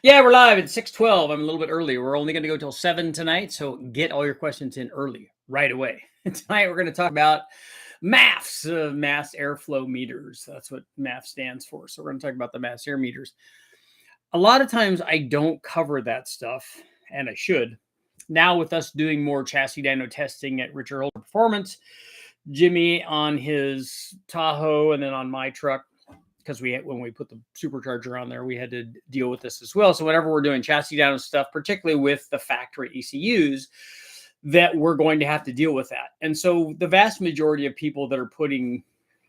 Yeah, we're live at 6:12. I'm a little bit early. We're only going to go till 7 tonight, so get all your questions in early, right away. Tonight we're going to talk about MAFs, mass airflow meters. That's what MAF stands for. So we're going to talk about the mass air meters. A lot of times I don't cover that stuff, and I should. Now with us doing more chassis dyno testing at Richard Holder Performance, Jimmy on his Tahoe, and then on my truck, because when we put the supercharger on there, we had to deal with this as well. So whenever we're doing chassis down stuff, particularly with the factory ECUs, that we're going to have to deal with that. And so the vast majority of people that are putting,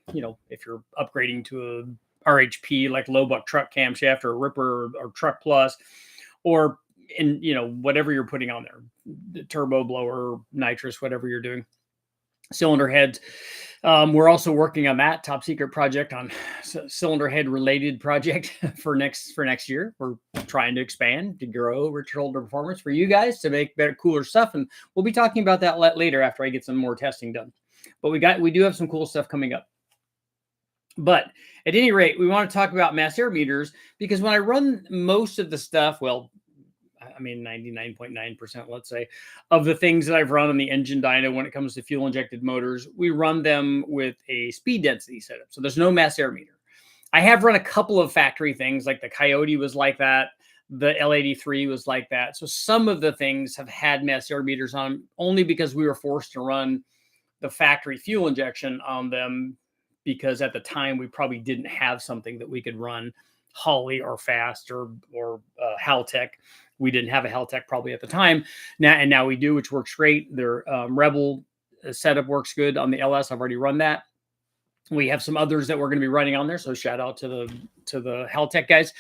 if you're upgrading to a RHP like low buck truck camshaft or a Ripper or Truck Plus, or in whatever you're putting on there, the turbo blower, nitrous, whatever you're doing, cylinder heads. We're also working on that top secret project on cylinder head related project for next year. We're trying to expand to grow Richard Holder Performance for you guys to make better, cooler stuff, and we'll be talking about that later after I get some more testing done. But we do have some cool stuff coming up. But at any rate, we want to talk about mass air meters because when I run most of the stuff, 99.9%, let's say, of the things that I've run on the engine dyno when it comes to fuel injected motors, we run them with a speed density setup. So there's no mass air meter. I have run a couple of factory things, like the Coyote was like that. The L83 was like that. So some of the things have had mass air meters on only because we were forced to run the factory fuel injection on them, because at the time we probably didn't have something that we could run Holley or Fast or Haltech. We didn't have a Haltech probably at the time. Now we do, which works great. Their Rebel setup works good on the LS. I've already run that. We have some others that we're going to be running on there. So shout out to the Haltech guys.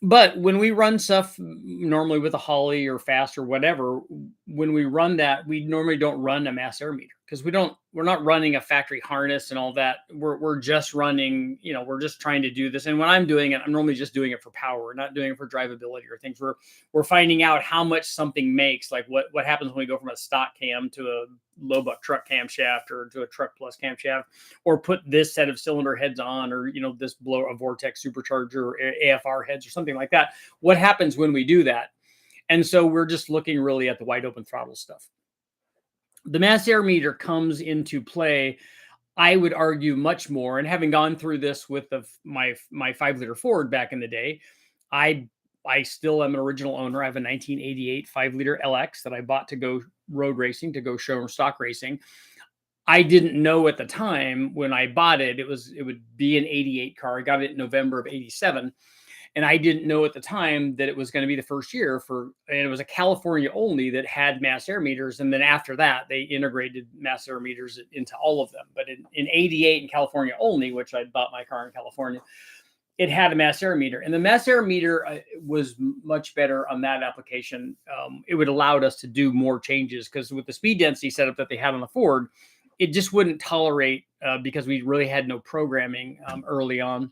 But when we run stuff normally with a Holley or Fast or whatever, when we run that, we normally don't run a mass air meter because we're not running a factory harness and all that. We're just running, we're just trying to do this. And when I'm doing it, I'm normally just doing it for power. We're not doing it for drivability or things. We're finding out how much something makes, like what happens when we go from a stock cam to a low buck truck camshaft or to a Truck Plus camshaft, or put this set of cylinder heads on, or this blower, a VORTECH supercharger or AFR heads or something like that. What happens when we do that? And so we're just looking really at the wide open throttle stuff. The mass air meter comes into play, I would argue, much more. And having gone through this with my 5-liter Ford back in the day, I still am an original owner. I have a 1988 5-liter LX that I bought to go road racing, to go showroom stock racing. I didn't know at the time when I bought it, it would be an 88 car. I got it in November of 87. And I didn't know at the time that it was going to be the first year and it was a California only that had mass air meters. And then after that, they integrated mass air meters into all of them. But in 88 in California only, which I bought my car in California, it had a mass air meter. And the mass air meter was much better on that application. It would allow us to do more changes, because with the speed density setup that they had on the Ford, it just wouldn't tolerate, because we really had no programming early on.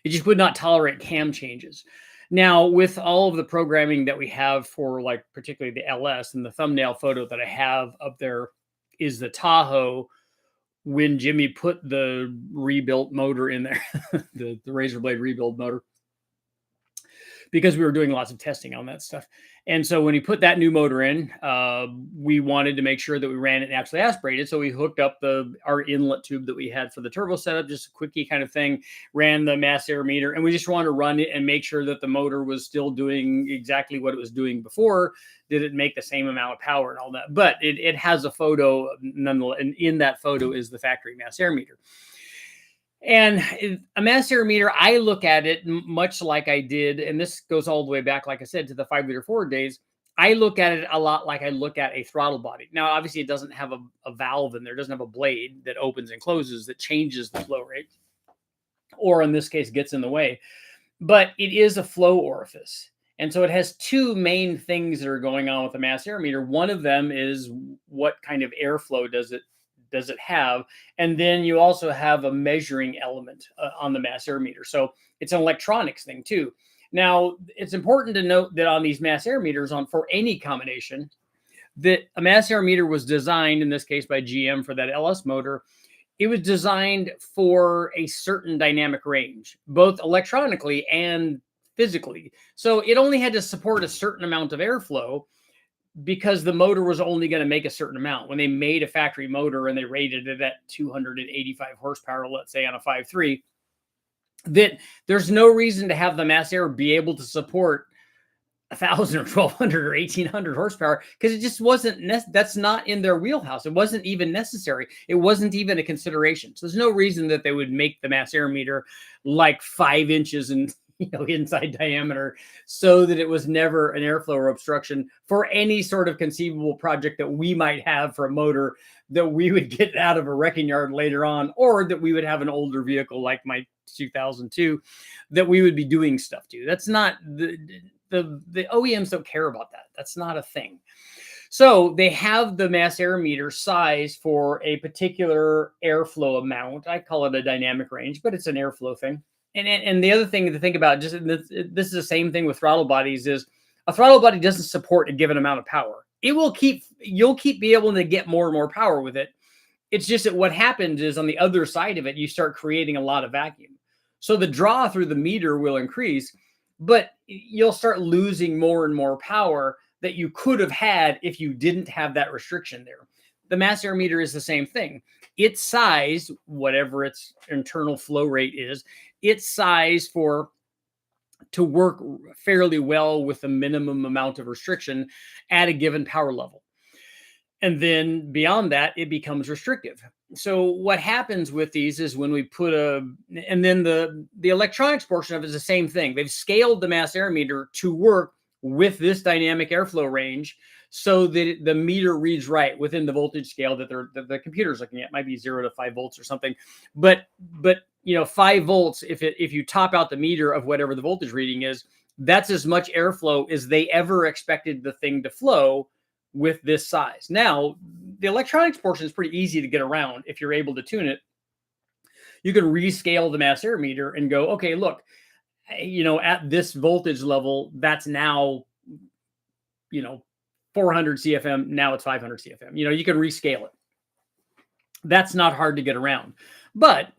It just would not tolerate cam changes. Now, with all of the programming that we have for, like, particularly the LS, and the thumbnail photo that I have up there is the Tahoe when Jimmy put the rebuilt motor in there, the razor blade rebuild motor, because we were doing lots of testing on that stuff. And so when he put that new motor in, we wanted to make sure that we ran it naturally aspirated. So we hooked up our inlet tube that we had for the turbo setup, just a quickie kind of thing, ran the mass air meter, and we just wanted to run it and make sure that the motor was still doing exactly what it was doing before. Did it make the same amount of power and all that? But it has a photo nonetheless, and in that photo is the factory mass air meter. And a mass air meter, I look at it much like I did, and this goes all the way back, like I said, to the 5-liter Ford days. I look at it a lot like I look at a throttle body. Now, obviously, it doesn't have a valve in there. It doesn't have a blade that opens and closes that changes the flow rate, or in this case, gets in the way. But it is a flow orifice. And so it has two main things that are going on with the mass air meter. One of them is what kind of airflow does it have? And then you also have a measuring element on the mass air meter. So it's an electronics thing too. Now, it's important to note that on these mass air meters, for any combination, that a mass air meter was designed, in this case by GM for that LS motor. It was designed for a certain dynamic range, both electronically and physically. So it only had to support a certain amount of airflow because the motor was only going to make a certain amount. When they made a factory motor and they rated it at 285 horsepower, let's say on a 5.3, that there's no reason to have the mass air be able to support 1,000 or 1,200 or 1,800 horsepower, because it just wasn't, that's not in their wheelhouse. It wasn't even necessary. It wasn't even a consideration. So there's no reason that they would make the mass air meter like 5 inches and inside diameter, so that it was never an airflow or obstruction for any sort of conceivable project that we might have for a motor that we would get out of a wrecking yard later on, or that we would have an older vehicle like my 2002 that we would be doing stuff to. That's not the OEMs don't care about that. That's not a thing. So they have the mass air meter size for a particular airflow amount. I call it a dynamic range, but it's an airflow thing. And the other thing to think about, just this is the same thing with throttle bodies, is a throttle body doesn't support a given amount of power. You'll keep be able to get more and more power with it. It's just that what happens is on the other side of it, you start creating a lot of vacuum. So the draw through the meter will increase, but you'll start losing more and more power that you could have had if you didn't have that restriction there. The mass air meter is the same thing. Its size, whatever its internal flow rate is, its size to work fairly well with a minimum amount of restriction at a given power level. And then beyond that, it becomes restrictive. So what happens with these is when we put and then the electronics portion of it is the same thing. They've scaled the mass air meter to work with this dynamic airflow range so that the meter reads right within the voltage scale that the computer's looking at. It might be 0 to 5 volts or something. But 5 volts, if you top out the meter of whatever the voltage reading is, that's as much airflow as they ever expected the thing to flow with this size. Now, the electronics portion is pretty easy to get around if you're able to tune it. You can rescale the mass air meter and go, okay, look, at this voltage level, that's now, 400 CFM. Now it's 500 CFM. You can rescale it. That's not hard to get around. But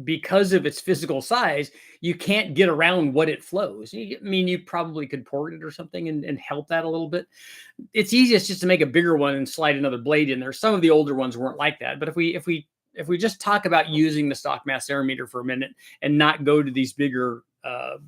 because of its physical size, you can't get around what it flows. You probably could port it or something and help that a little bit. It's easiest just to make a bigger one and slide another blade in there. Some of the older ones weren't like that. But if we just talk about using the stock mass air meter for a minute and not go to these bigger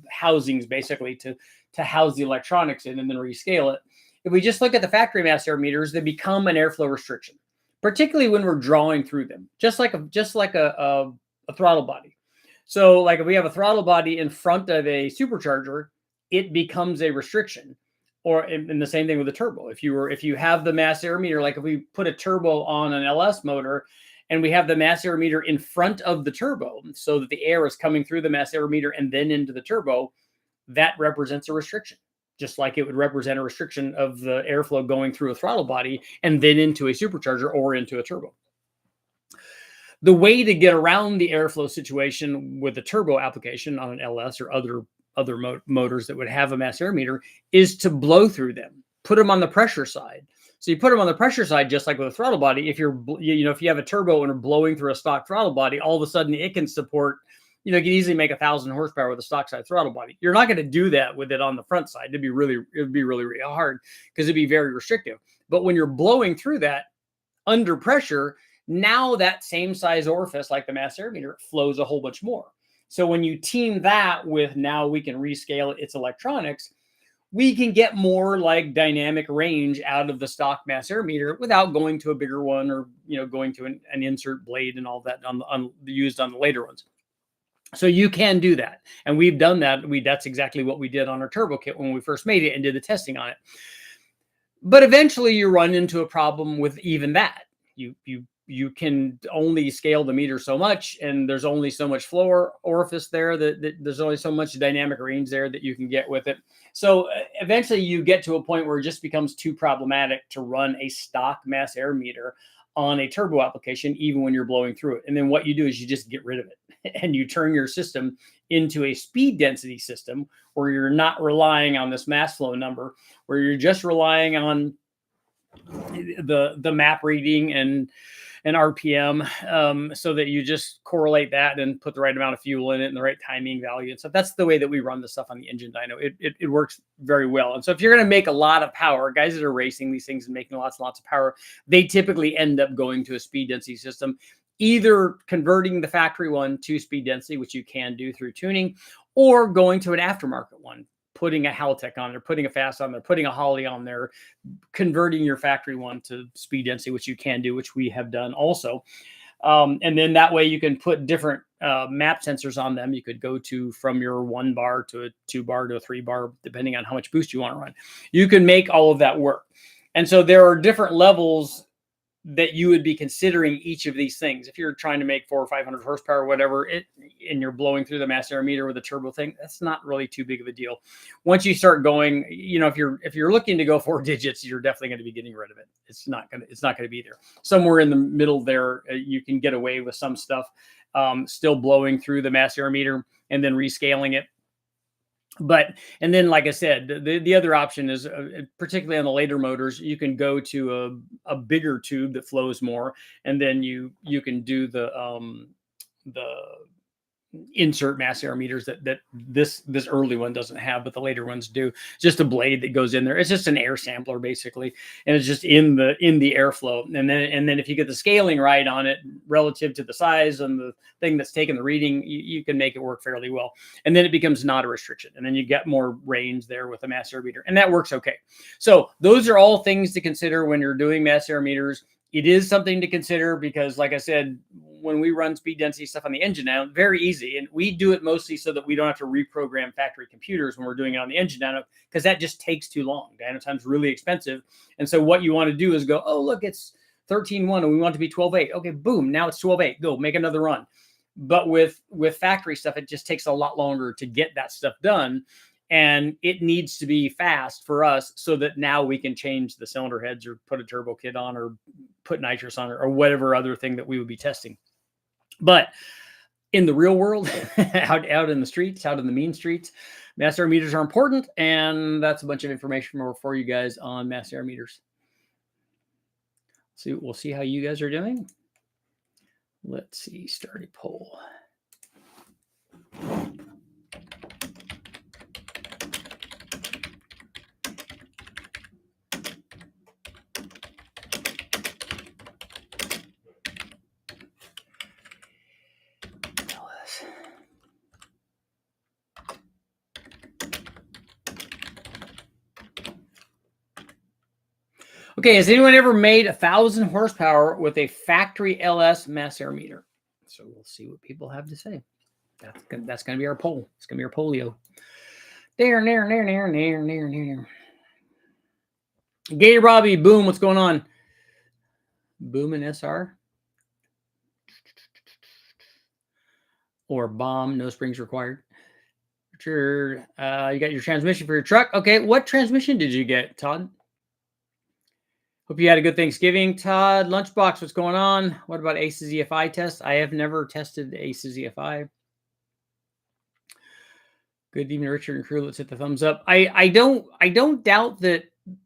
housings, basically to house the electronics in and then rescale it. If we just look at the factory mass air meters, they become an airflow restriction, particularly when we're drawing through them, just like a throttle body. So like if we have a throttle body in front of a supercharger, it becomes a restriction. Or in the same thing with a turbo. If you have the mass air meter, like if we put a turbo on an LS motor and we have the mass air meter in front of the turbo so that the air is coming through the mass air meter and then into the turbo, that represents a restriction. Just like it would represent a restriction of the airflow going through a throttle body and then into a supercharger or into a turbo. The way to get around the airflow situation with the turbo application on an LS or other motors that would have a mass air meter is to blow through them, put them on the pressure side. So you put them on the pressure side, just like with a throttle body. If if you have a turbo and are blowing through a stock throttle body, all of a sudden it can support, you can easily make 1,000 horsepower with a stock side throttle body. You're not going to do that with it on the front side. It would be really, really hard because it'd be very restrictive. But when you're blowing through that under pressure, now that same size orifice, like the mass air meter, flows a whole bunch more. So when you team that with now we can rescale its electronics, we can get more like dynamic range out of the stock mass air meter without going to a bigger one or going to an insert blade and all that used on the later ones. So you can do that. And we've done that. That's exactly what we did on our turbo kit when we first made it and did the testing on it. But eventually you run into a problem with even that. You can only scale the meter so much, and there's only so much flow orifice there that there's only so much dynamic range there that you can get with it. So eventually you get to a point where it just becomes too problematic to run a stock mass air meter on a turbo application, even when you're blowing through it. And then what you do is you just get rid of it and you turn your system into a speed density system where you're not relying on this mass flow number, where you're just relying on the map reading and and RPM, so that you just correlate that and put the right amount of fuel in it and the right timing value and stuff. That's the way that we run the stuff on the engine dyno. It works very well. And so if you're going to make a lot of power, guys that are racing these things and making lots and lots of power, they typically end up going to a speed density system, either converting the factory one to speed density, which you can do through tuning, or going to an aftermarket one, putting a Haltech on there, putting a Fast on there, putting a Holly on there, converting your factory one to speed density, which you can do, which we have done also. And then that way you can put different map sensors on them. You could go to from your 1 bar to a 2 bar to a 3 bar, depending on how much boost you want to run. You can make all of that work. And so there are different levels that you would be considering each of these things. If you're trying to make 400 or 500 horsepower, or whatever, and you're blowing through the mass air meter with a turbo thing, that's not really too big of a deal. Once you start going, you know, if you're looking to go 4 digits, you're definitely going to be getting rid of it. It's not going to be there. Somewhere in the middle there, you can get away with some stuff, still blowing through the mass air meter and then rescaling it. But, and then, like I said, the other option is, particularly on the later motors, you can go to a bigger tube that flows more, and then you can do the insert mass air meters that this early one doesn't have, but the later ones do. Just a blade that goes in there. It's just an air sampler basically, and it's just in the airflow. And then if you get the scaling right on it relative to the size and the thing that's taking the reading, you can make it work fairly well. And then it becomes not a restriction, and then you get more range there with a mass air meter, and that works okay. So those are all things to consider when you're doing mass air meters. It is something to consider because, like I said, when we run speed density stuff on the engine now, very easy. And we do it mostly so that we don't have to reprogram factory computers when we're doing it on the engine dyno, because that just takes too long. Dyno time's really expensive. And so what you want to do is go, oh, look, it's 13.1 and we want it to be 12.8. Okay, boom, now it's 12.8. Go, make another run. But with factory stuff, it just takes a lot longer to get that stuff done. And it needs to be fast for us so that now we can change the cylinder heads or put a turbo kit on or put nitrous on or whatever other thing that we would be testing. But in the real world, out in the streets, out in the mean streets, mass air meters are important. And that's a bunch of information for you guys on mass air meters. So we'll see how you guys are doing. Let's see, start a poll. Okay, has anyone ever made 1,000 horsepower with a factory LS mass air meter? So we'll see what people have to say. That's going to be our poll. It's going to be our polio. There. Gator Robbie, boom, what's going on? Boom and SR? Or bomb, no springs required. Richard, you got your transmission for your truck. Okay, what transmission did you get, Todd? Hope you had a good Thanksgiving, Todd. Lunchbox, what's going on? What about ACES EFI test? I have never tested ACES EFI. Good evening, Richard and crew. Let's hit the thumbs up. I don't doubt that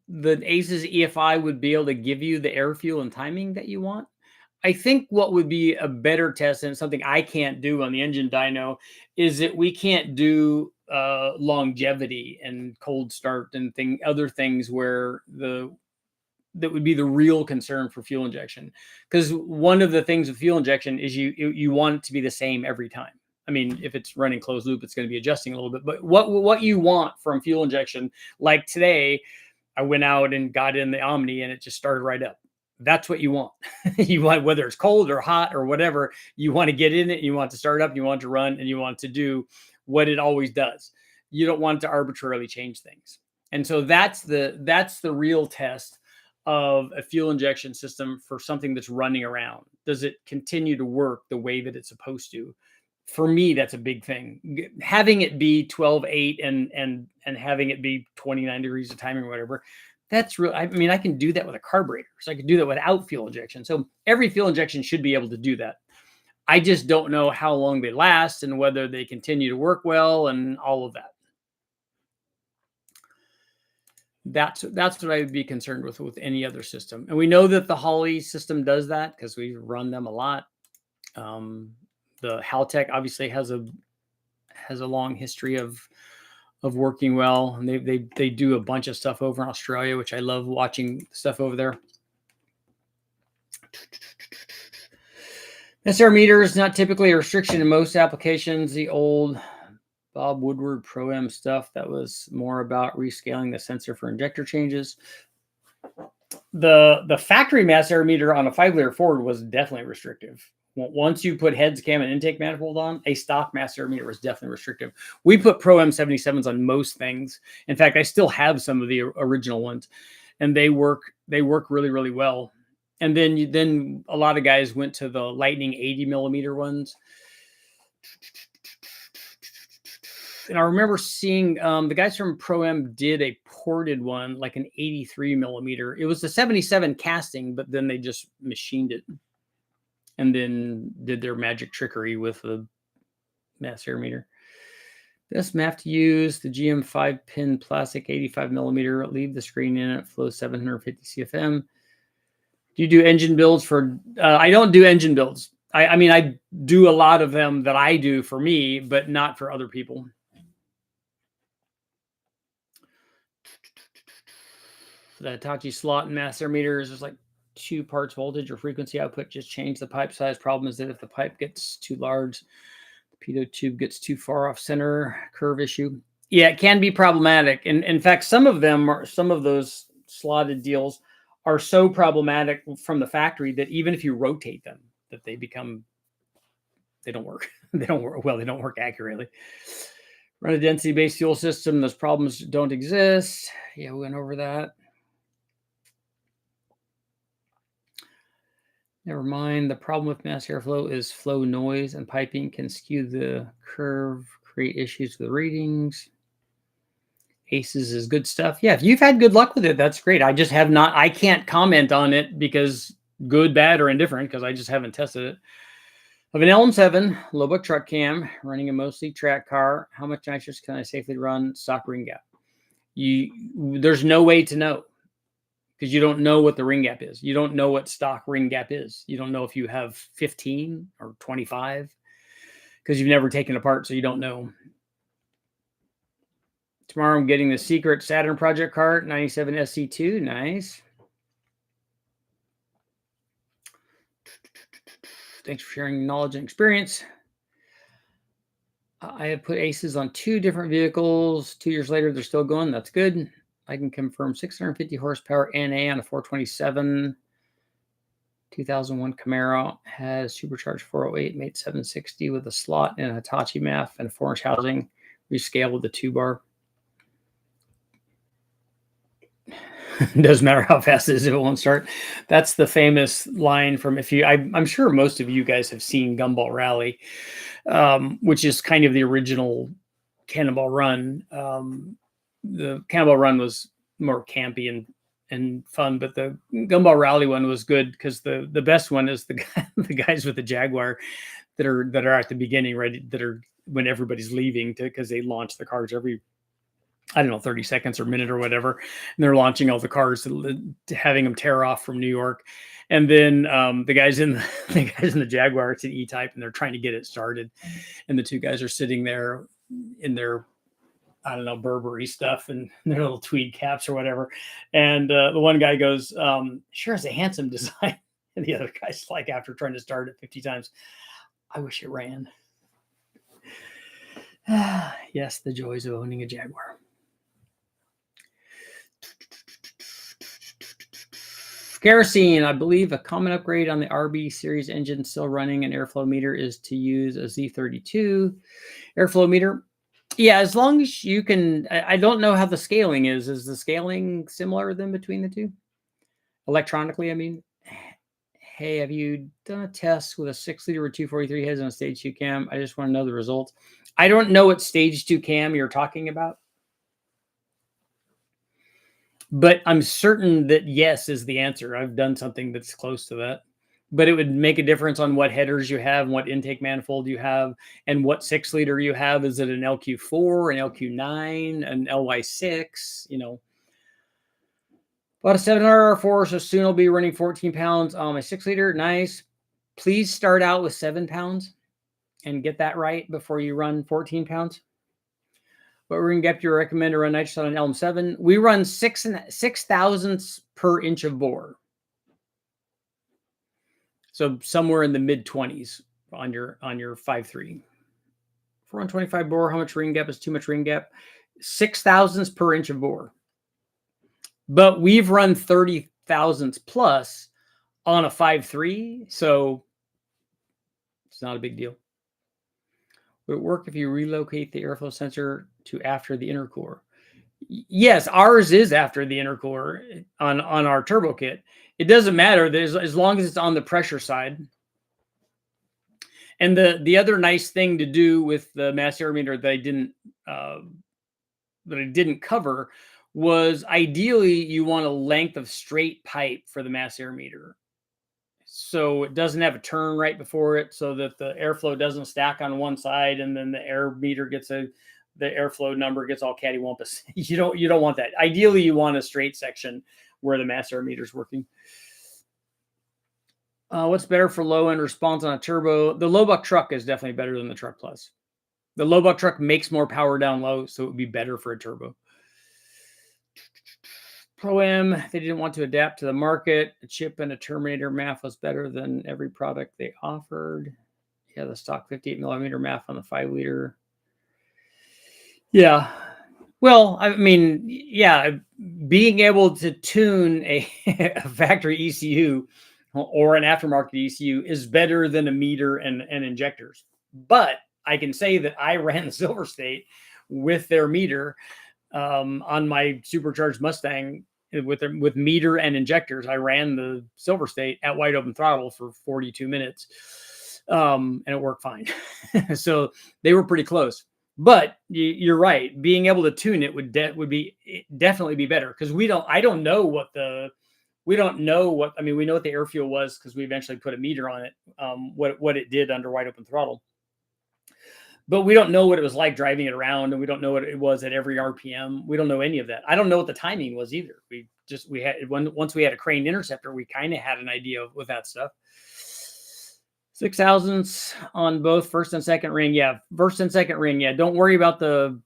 the ACES EFI would be able to give you the air fuel and timing that you want. I think what would be a better test, and something I can't do on the engine dyno, is that we can't do longevity and cold start and other things where that would be the real concern for fuel injection. Because one of the things with fuel injection is you want it to be the same every time. I mean, if it's running closed loop, it's going to be adjusting a little bit. But what you want from fuel injection, like today, I went out and got in the Omni and it just started right up. That's what you want. You want, whether it's cold or hot or whatever, you want to get in it, you want to start up, you want to run, and you want to do what it always does. You don't want to arbitrarily change things. And so that's the real test of a fuel injection system for something that's running around. Does it continue to work the way that it's supposed to? For me, that's a big thing. Having it be 12.8 and having it be 29 degrees of timing or whatever, that's real. I mean, I can do that with a carburetor, so I can do that without fuel injection. So every fuel injection should be able to do that. I just don't know how long they last and whether they continue to work well and all of that. That's what I would be concerned with any other system. And we know that the Holly system does that because we run them a lot. The Haltech obviously has a long history of working well, and they do a bunch of stuff over in Australia, which I love watching stuff over there. SR meter is not typically a restriction in most applications. The old Bob Woodward Pro-M stuff, that was more about rescaling the sensor for injector changes. The factory mass air meter on a 5-liter Ford was definitely restrictive. Once you put heads, cam, and intake manifold on, a stock mass air meter was definitely restrictive. We put Pro-M 77s on most things. In fact, I still have some of the original ones, and they work really, really well. And then a lot of guys went to the Lightning 80 millimeter ones. And I remember seeing the guys from Pro-M did a ported one, like an 83 millimeter. It was the 77 casting, but then they just machined it and then did their magic trickery with the mass air meter. Best map to use, the GM 5-pin plastic 85 millimeter. Leave the screen in it, flow 750 CFM. Do you do engine builds for, I don't do engine builds. I mean, I do a lot of them that I do for me, but not for other people. The Hitachi slot and mass air meters, there's like 2 parts voltage or frequency output. Just change the pipe size. Problem is that if the pipe gets too large, the pitot tube gets too far off center. Curve issue. Yeah, it can be problematic. And in fact, some of those slotted deals are so problematic from the factory that even if you rotate them, that they don't work. They don't work accurately. Run a density-based fuel system. Those problems don't exist. Yeah, we went over that. Never mind. The problem with mass airflow is flow noise, and piping can skew the curve, create issues with readings. ACES is good stuff. Yeah, if you've had good luck with it, that's great. I just have not. I can't comment on it because good, bad, or indifferent because I just haven't tested it. Of an LM7 Lubbock truck cam running a mostly track car, how much nitrous can I safely run stock ring gap? There's no way to know because you don't know what the ring gap is. You don't know what stock ring gap is. You don't know if you have 15 or 25 because you've never taken it apart, so you don't know. Tomorrow I'm getting the secret Saturn project cart, 97 SC2. Nice. Thanks for sharing knowledge and experience. I have put ACES on 2 different vehicles. 2 years later, they're still going. That's good. I can confirm 650 horsepower NA on a 427. 2001 Camaro has supercharged 408, made 760 with a slot and a Hitachi MAF and a 4-inch housing. Rescale with the 2-bar. Doesn't matter how fast it is if it won't start. That's the famous line from I'm sure most of you guys have seen Gumball Rally, which is kind of the original Cannonball Run. The Cannonball Run was more campy and fun, but the Gumball Rally one was good because the best one is the guys with the Jaguar that are at the beginning, right? That are when everybody's leaving because they launch the cars every, I don't know, 30 seconds or minute or whatever. And they're launching all the cars, having them tear off from New York. And then the guys in the Jaguar, it's an E-Type, and they're trying to get it started. And the 2 guys are sitting there in their, I don't know, Burberry stuff and their little tweed caps or whatever. And the one guy goes, sure is a handsome design. And the other guy's like, after trying to start it 50 times, I wish it ran. Yes, the joys of owning a Jaguar. Kerosene, I believe a common upgrade on the RB series engine still running an airflow meter is to use a Z32 airflow meter. Yeah, as long as you can, I don't know how the scaling is. Is the scaling similar than between the two? Electronically, I mean. Hey, have you done a test with a 6-liter with 243 heads on a stage 2 cam? I just want to know the results. I don't know what stage 2 cam you're talking about. But I'm certain that yes is the answer. I've done something that's close to that. But it would make a difference on what headers you have, what intake manifold you have, and what 6-liter you have. Is it an LQ4, an LQ9, an LY6? You know, Bought a 700 R4, so soon I'll be running 14 pounds on my 6-liter. Nice. Please start out with 7 pounds and get that right before you run 14 pounds. What ring depth do you recommend to run nitrous on an LM7? We run 6 thousandths per inch of bore. So somewhere in the mid 20s on your 5.3. For 125 bore, how much ring gap is too much ring gap? 6 thousandths per inch of bore. But we've run 30 thousandths plus on a 5.3, so it's not a big deal. Would it work if you relocate the airflow sensor to after the intercooler? Yes, ours is after the intercooler on our turbo kit. It doesn't matter as long as it's on the pressure side. And the other nice thing to do with the mass aerometer that I didn't cover was ideally you want a length of straight pipe for the mass aerometer. So it doesn't have a turn right before it so that the airflow doesn't stack on one side and then the air meter the airflow number gets all cattywampus. You don't want that. Ideally, you want a straight section where the mass aerometer is working. What's better for low end response on a turbo? The low buck truck is definitely better than the truck plus. The low buck truck makes more power down low, so it would be better for a turbo. Pro-M, they didn't want to adapt to the market. A chip and a Terminator MAF was better than every product they offered. Yeah, the stock 58 millimeter MAF on the 5-liter. Yeah. Well, I mean, yeah, being able to tune a factory ECU or an aftermarket ECU is better than a meter and injectors. But I can say that I ran Silver State with their meter on my supercharged Mustang with meter and injectors. I ran the Silver State at wide open throttle for 42 minutes, and it worked fine. So they were pretty close. But you're right. Being able to tune it would definitely be better because we know what the air fuel was because we eventually put a meter on it, what it did under wide open throttle. But we don't know what it was like driving it around, and we don't know what it was at every RPM. We don't know any of that. I don't know what the timing was either. Once we had a craned interceptor, we kind of had an idea with that stuff. 6 thousandths on both first and second ring. Yeah, first and second ring. Yeah, don't worry about the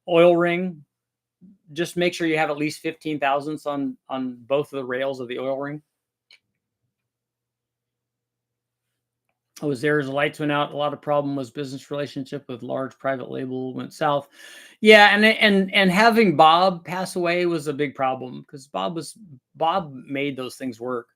oil ring. Just make sure you have at least 15 thousandths on both of the rails of the oil ring. I was there as the lights went out. A lot of problem was business relationship with large private label went south. Yeah, and having Bob pass away was a big problem because Bob made those things work.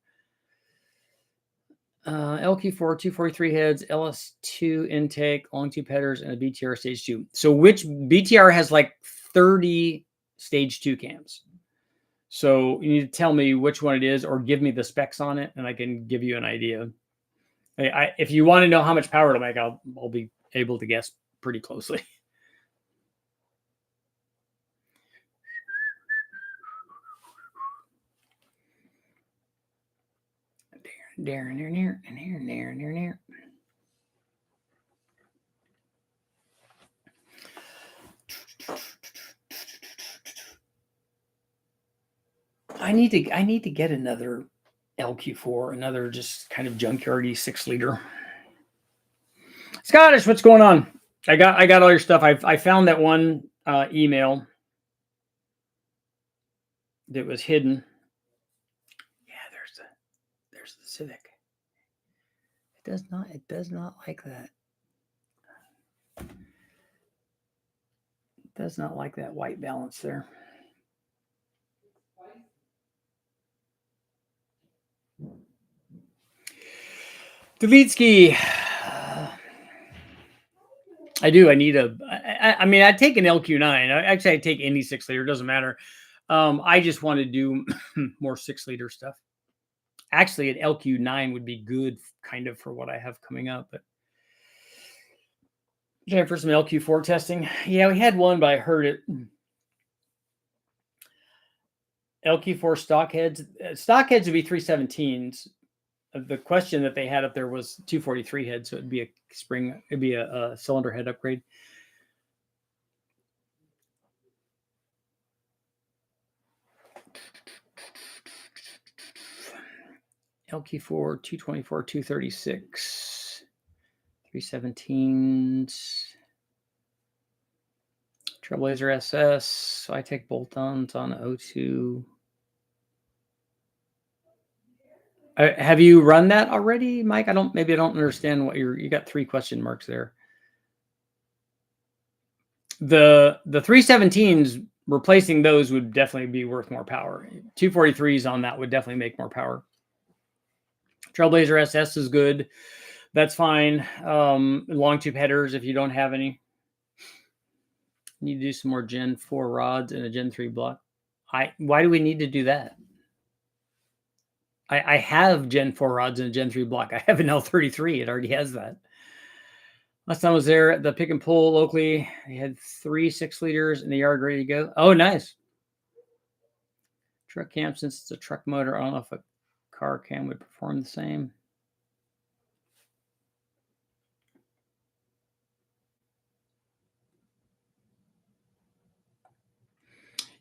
LQ4, 243 heads, LS2 intake, long tube headers, and a BTR stage 2. So which BTR has like 30 stage 2 cams. So you need to tell me which one it is or give me the specs on it and I can give you an idea. If you want to know how much power it'll make, I'll be able to guess pretty closely. There. I need to get another LQ4, another just kind of junkyardy 6-liter. Scottish, what's going on? I got all your stuff. I found that one email that was hidden. Yeah, there's the Civic. It does not like that. It does not like that white balance there. Davitsky. I do. I need I'd take an LQ9. Actually, I'd take any 6-liter. It doesn't matter. I just want to do more 6-liter stuff. Actually, an LQ9 would be good kind of for what I have coming up. But okay, for some LQ4 testing. Yeah, we had one, but I heard it. LQ4 stock heads. Stock heads would be 317s. The question that they had up there was 243 heads, so it'd be a cylinder head upgrade. LQ4, 224, 236, 317s. Trailblazer SS. So I take bolt-ons on O2. Have you run that already, Mike? Maybe I don't understand what you got 3 question marks there. The 317s, replacing those would definitely be worth more power. 243s on that would definitely make more power. Trailblazer SS is good. That's fine. Long tube headers if you don't have any. Need to do some more Gen 4 rods and a Gen 3 block. Why do we need to do that? I have Gen 4 rods and a Gen 3 block. I have an L33. It already has that. Last time I was there at the pick and pull locally, they had 3 6-liters in the yard ready to go. Oh, nice. Truck cam, since it's a truck motor, I don't know if a car cam would perform the same.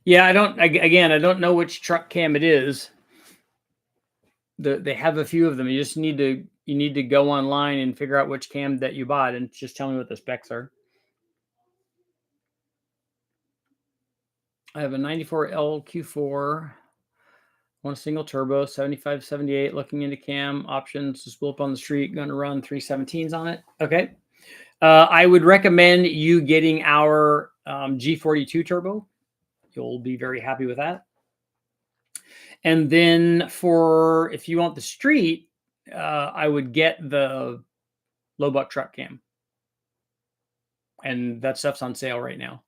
Yeah, I don't know which truck cam it is. They have a few of them. You just need to go online and figure out which cam that you bought and just tell me what the specs are. I have a 94 LQ4. Want a single turbo, 75, 78, looking into cam options to spool up on the street, going to run 317s on it. Okay. I would recommend you getting our G42 turbo. You'll be very happy with that. And then if you want the street, I would get the low buck truck cam. And that stuff's on sale right now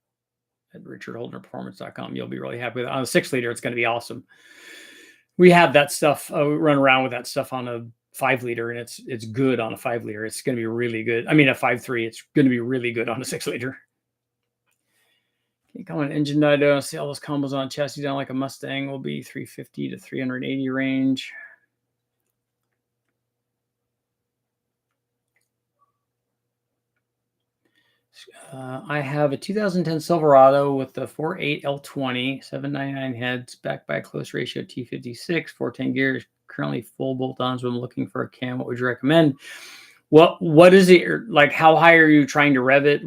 at richardholderperformance.com. You'll be really happy with it. On a 6-liter, it's going to be awesome. We have that stuff. We run around with that stuff on a 5-liter, and it's good on a 5-liter. It's going to be really good. I mean, a 5.3. It's going to be really good on a 6-liter. Okay, come on, engine dyno. See all those combos on chassis down like a Mustang will be 350 to 380 range. I have a 2010 Silverado with the 4.8 L20, 799 heads, backed by a close ratio T56, 410 gears, currently full bolt-ons. But I'm looking for a cam. What would you recommend? What is it like? How high are you trying to rev it?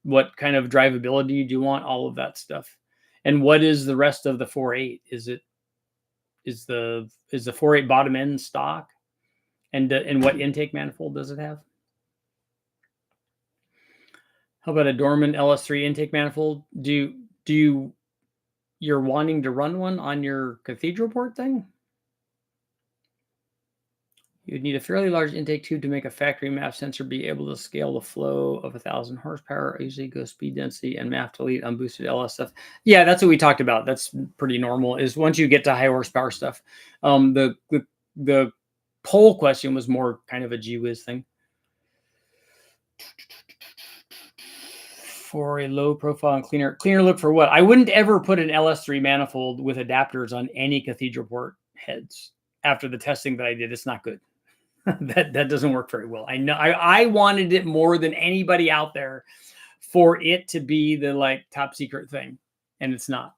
What kind of drivability do you want? All of that stuff. And what is the rest of the 4.8? Is the 4.8 bottom end stock? And what intake manifold does it have? How about a Dorman LS3 intake manifold? You're wanting to run one on your cathedral port thing? You'd need a fairly large intake tube to make a factory MAF sensor be able to scale the flow of 1,000 horsepower. I usually go speed density and MAF delete unboosted LS stuff. Yeah, that's what we talked about. That's pretty normal. Is once you get to high horsepower stuff. The poll question was more kind of a gee whiz thing. For a low profile and cleaner look for what? I wouldn't ever put an LS3 manifold with adapters on any cathedral port heads. After the testing that I did, it's not good. that doesn't work very well. I know. I wanted it more than anybody out there for it to be the like top secret thing, and it's not.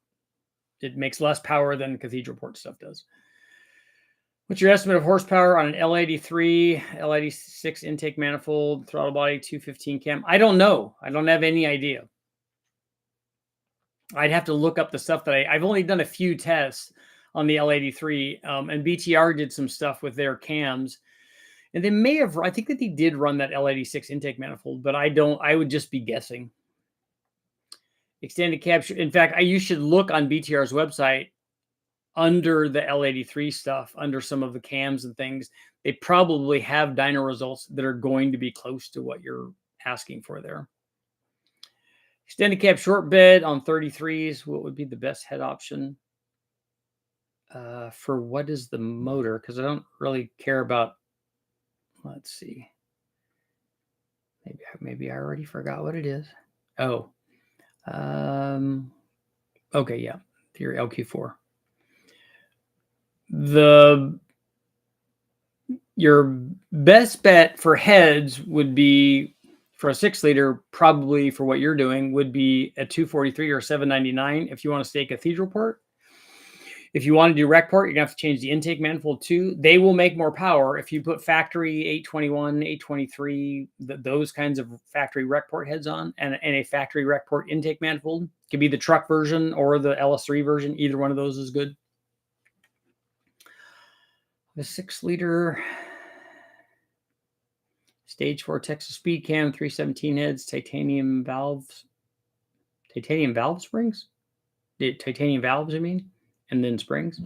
It makes less power than cathedral port stuff does. What's your estimate of horsepower on an L83, L86 intake manifold, throttle body, 215 cam? I don't know. I don't have any idea. I'd have to look up the stuff that I've only done a few tests on the L83, and BTR did some stuff with their cams. And they may have, I think that they did run that L86 intake manifold, but I would just be guessing. Extended cab. In fact, you should look on BTR's website under the L83 stuff, under some of the cams and things. They probably have dyno results that are going to be close to what you're asking for there. Extended cab short bed on 33s. What would be the best head option? For what is the motor? Because I don't really care about, let's see. Maybe I already forgot what it is. Oh. Okay, yeah. Your LQ4. Your best bet for heads would be, for a 6-liter, probably for what you're doing, would be a 243 or 799 if you want to stay cathedral port. If you want to do rec port, you're going to have to change the intake manifold too. They will make more power if you put factory 821, 823, those kinds of factory rec port heads on, and a factory rec port intake manifold. It could be the truck version or the LS3 version. Either one of those is good. The 6-liter stage 4 Texas speed cam, 317 heads, titanium valves. Titanium valve springs? Titanium valves, I mean? And then springs.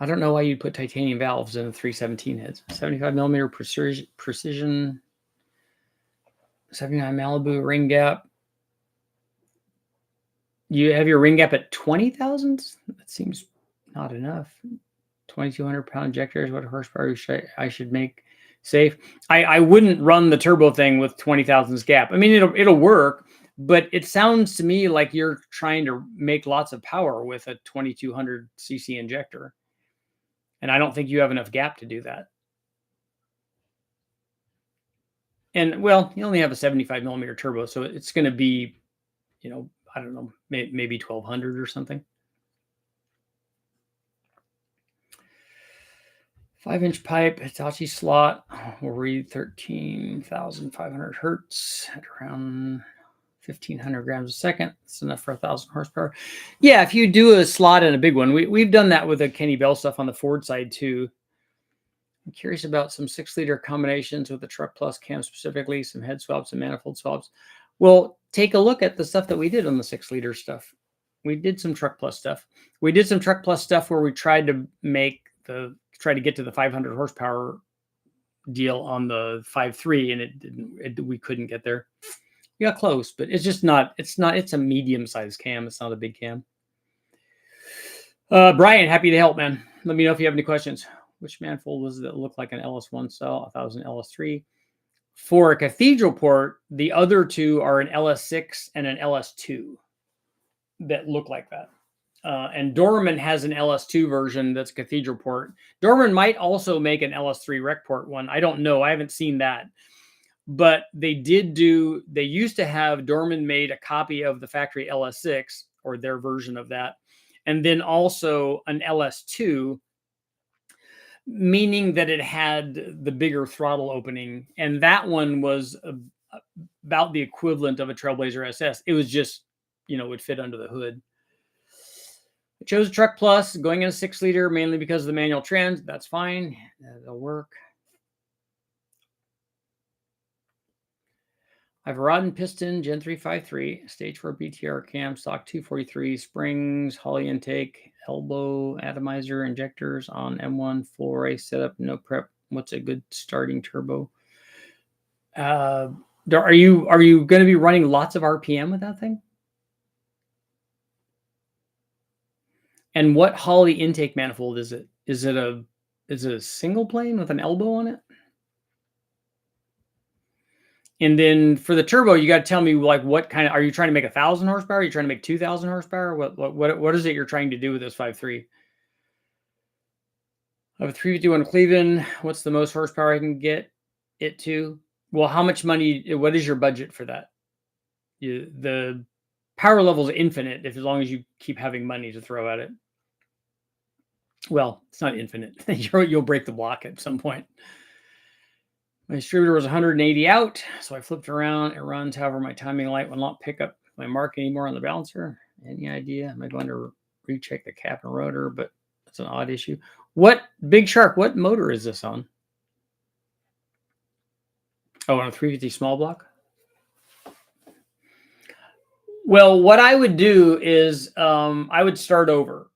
I don't know why you'd put titanium valves in a 317 heads. 75 millimeter precision, 79 Malibu ring gap. You have your ring gap at 20,000? That seems not enough. 2,200 pound injectors. What horsepower I should make safe? I wouldn't run the turbo thing with 20,000 gap. I mean, it'll work, but it sounds to me like you're trying to make lots of power with a 2,200 cc injector. And I don't think you have enough gap to do that. And well, you only have a 75 millimeter turbo, so it's going to be, you know, I don't know, maybe 1,200 or something. 5-inch pipe, Hitachi slot will read 13,500 hertz at around 1,500 grams a second. It's enough for 1,000 horsepower. Yeah, if you do a slot and a big one, we've done that with the Kenny Bell stuff on the Ford side too. I'm curious about some 6-liter combinations with the Truck Plus cam specifically, some head swaps and manifold swaps. Well, take a look at the stuff that we did on the 6-liter stuff. We did some Truck Plus stuff. We did some Truck Plus stuff where we tried to get to the 500 horsepower deal on the 5.3, and we couldn't get there. We got close, but it's just not. It's a medium-sized cam. It's not a big cam. Brian, happy to help, man. Let me know if you have any questions. Which manifold was it that looked like an LS1 cell? I thought it was an LS3. For a cathedral port, the other two are an LS6 and an LS2 that look like that. And Dorman has an LS2 version that's a cathedral port. Dorman might also make an LS3 rec port one. I don't know. I haven't seen that. But they used to have, Dorman made a copy of the factory LS6 or their version of that. And then also an LS2, meaning that it had the bigger throttle opening. And that one was about the equivalent of a Trailblazer SS. It was just, it would fit under the hood. I chose a Truck Plus going in a 6-liter mainly because of the manual trans. That's fine. That'll work. I have a rod and piston Gen 353, stage 4 BTR cam, stock 243, springs, Holley intake, elbow atomizer, injectors on M1, full race setup, no prep. What's a good starting turbo? Are you going to be running lots of RPM with that thing? And what Holley intake manifold is it? Is it a single plane with an elbow on it? And then for the turbo, you got to tell me, like, what kind of, are you trying to make 1,000 horsepower? Are you trying to make 2,000 horsepower? What is it you're trying to do with this 5.3? I have a 351 Cleveland. What's the most horsepower I can get it to? Well, how much money, what is your budget for that? The power level is infinite as long as you keep having money to throw at it. Well, it's not infinite. You'll break the block at some point. My distributor was 180 out, so I flipped around. It runs. However, my timing light will not pick up my mark anymore on the balancer. Any idea? Am I going to recheck the cap and rotor? But that's an odd issue. What, Big Shark, what motor is this on? Oh, on a 350 small block? Well, what I would do is I would start over.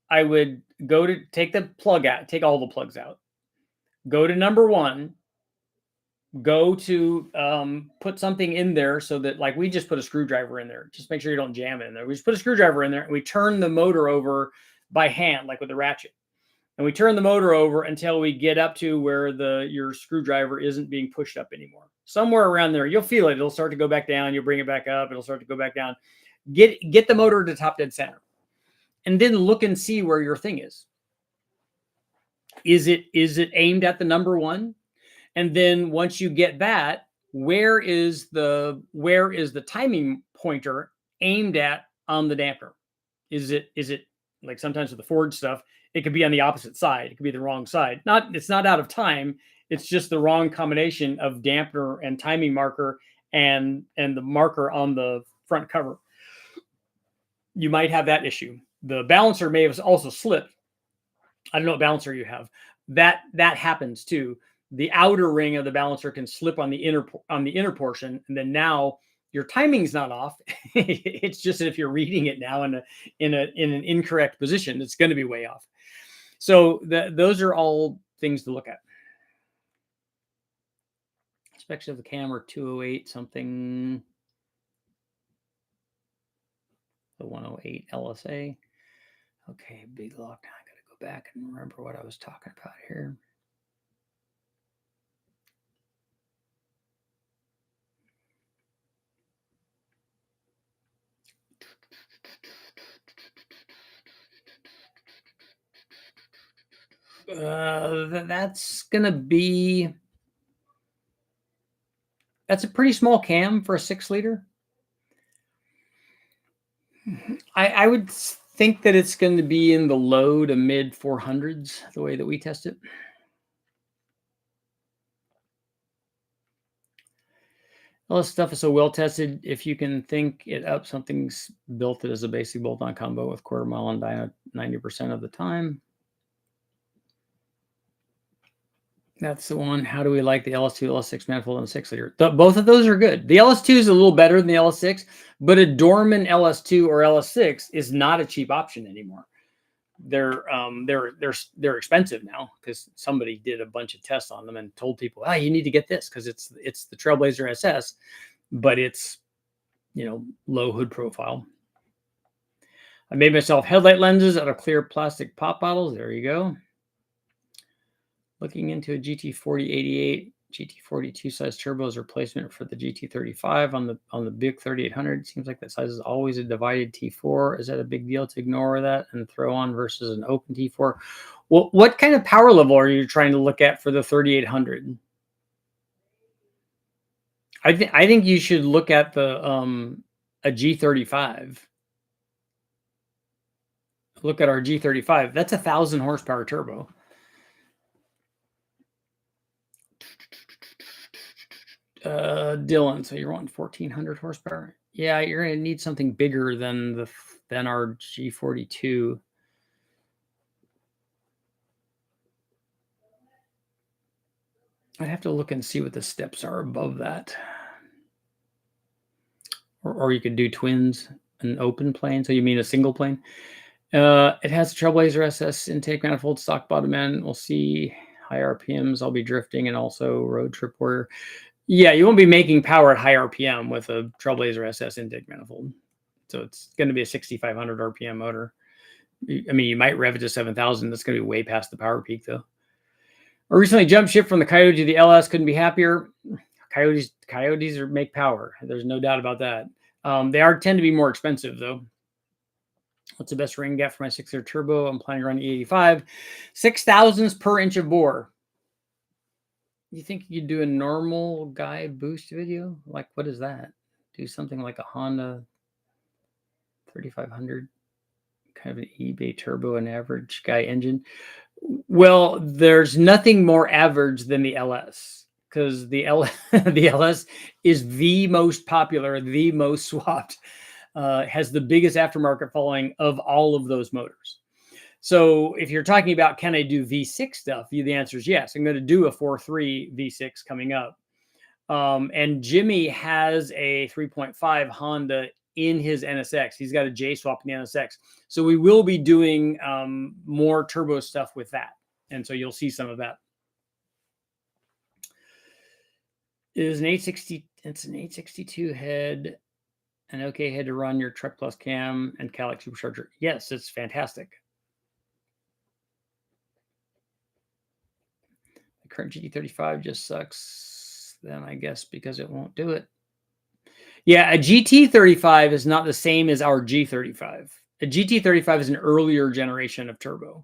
I would go to take the plug out, take all the plugs out. Go to number 1. Go to put something in there so that, like, we just put a screwdriver in there. Just make sure you don't jam it in there. We just put a screwdriver in there and we turn the motor over by hand, like with the ratchet. And we turn the motor over until we get up to where your screwdriver isn't being pushed up anymore. Somewhere around there, you'll feel it. It'll start to go back down. You'll bring it back up. It'll start to go back down. Get the motor to top dead center. And then look and see where your thing is. Is it aimed at the number 1? And then once you get that, where is the timing pointer aimed at on the damper? Is it like sometimes with the Ford stuff, it could be on the opposite side. It could be the wrong side. It's not out of time. It's just the wrong combination of dampener and timing marker and the marker on the front cover. You might have that issue. The balancer may have also slipped. I don't know what balancer you have. That happens too. The outer ring of the balancer can slip on the inner portion, and then now your timing's not off. It's just that if you're reading it now in an incorrect position, it's going to be way off. So those are all things to look at. Specs of the camera 208 something. The 108 LSA. Okay, big lock. I got to go back and remember what I was talking about here. That's a pretty small cam for a 6-liter. I would think that it's going to be in the low to mid 400s, the way that we test it. All this stuff is so well tested. If you can think it up, something's built it as a basic bolt-on combo with quarter mile on dyno 90% of the time. That's the one. How do we like the LS2, LS6 manifold, and the 6-liter? Both of those are good. The LS2 is a little better than the LS6, but a Dorman LS2 or LS6 is not a cheap option anymore. They're expensive now because somebody did a bunch of tests on them and told people, you need to get this because it's the Trailblazer SS, but it's low hood profile. I made myself headlight lenses out of clear plastic pop bottles. There you go. Looking into a GT4088, GT42 size turbo as replacement for the GT35 on the big 3800. Seems like that size is always a divided T4. Is that a big deal to ignore that and throw on versus an open T4? Well, what kind of power level are you trying to look at for the 3800? I think you should look at the a G35. Look at our G35. That's 1,000 horsepower turbo. Dylan, so you're wanting 1,400 horsepower? Yeah, you're gonna need something bigger than our G42. I'd have to look and see what the steps are above that. Or you could do twins, an open plane. So you mean a single plane? It has a Trailblazer SS intake manifold, stock bottom end. We'll see high RPMs. I'll be drifting and also road trip warrior. Yeah, you won't be making power at high RPM with a Trailblazer SS intake manifold. So it's going to be a 6,500 RPM motor. I mean, you might rev it to 7,000. That's going to be way past the power peak, though. I recently jumped ship from the Coyote to the LS. Couldn't be happier. Coyotes make power. There's no doubt about that. They tend to be more expensive, though. What's the best ring gap for my 6-liter turbo? I'm planning around 85. 6,000s per inch of bore. You think you could do a normal guy boost video? Like, what is that? Do something like a Honda 3500, kind of an eBay turbo, an average guy engine. Well, there's nothing more average than the LS because the LS is the most popular, the most swapped, has the biggest aftermarket following of all of those motors. So if you're talking about, can I do V6 stuff? The answer is yes. I'm going to do a 4.3 V6 coming up. And Jimmy has a 3.5 Honda in his NSX. He's got a J swap in the NSX. So we will be doing more turbo stuff with that. And so you'll see some of that. It's an 862 head, an okay head to run your Truck Plus cam and Cadillac Supercharger. Yes, it's fantastic. The current GT35 just sucks then, I guess, because it won't do it. Yeah, a GT35 is not the same as our G35. A GT35 is an earlier generation of turbo.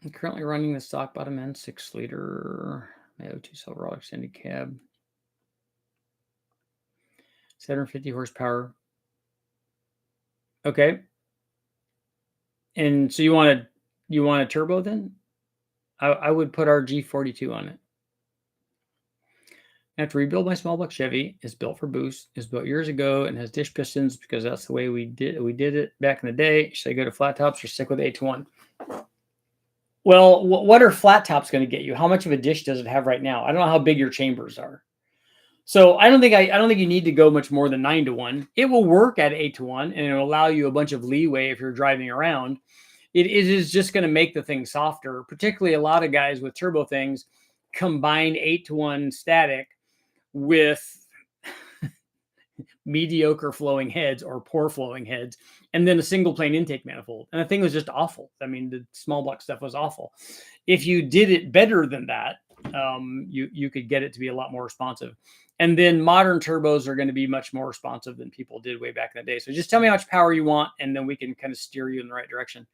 I'm currently running the stock bottom end 6-liter, my O2 Silverado extended cab. 750 horsepower. Okay. And so you want a turbo then? I would put our G42 on it. I have to rebuild my small block Chevy. It's built for boost. It's built years ago and has dish pistons because that's the way we did it back in the day. Should I go to flat tops or stick with 8-to-1? Well, what are flat tops going to get you? How much of a dish does it have right now? I don't know how big your chambers are. So I don't think you need to go much more than 9-to-1. It will work at 8-to-1 and it'll allow you a bunch of leeway if you're driving around. It is just going to make the thing softer, particularly a lot of guys with turbo things combine 8-to-1 static with mediocre flowing heads or poor flowing heads, and then a single plane intake manifold. And the thing was just awful. I mean, the small block stuff was awful. If you did it better than that, you could get it to be a lot more responsive. And then modern turbos are going to be much more responsive than people did way back in the day. So just tell me how much power you want, and then we can kind of steer you in the right direction.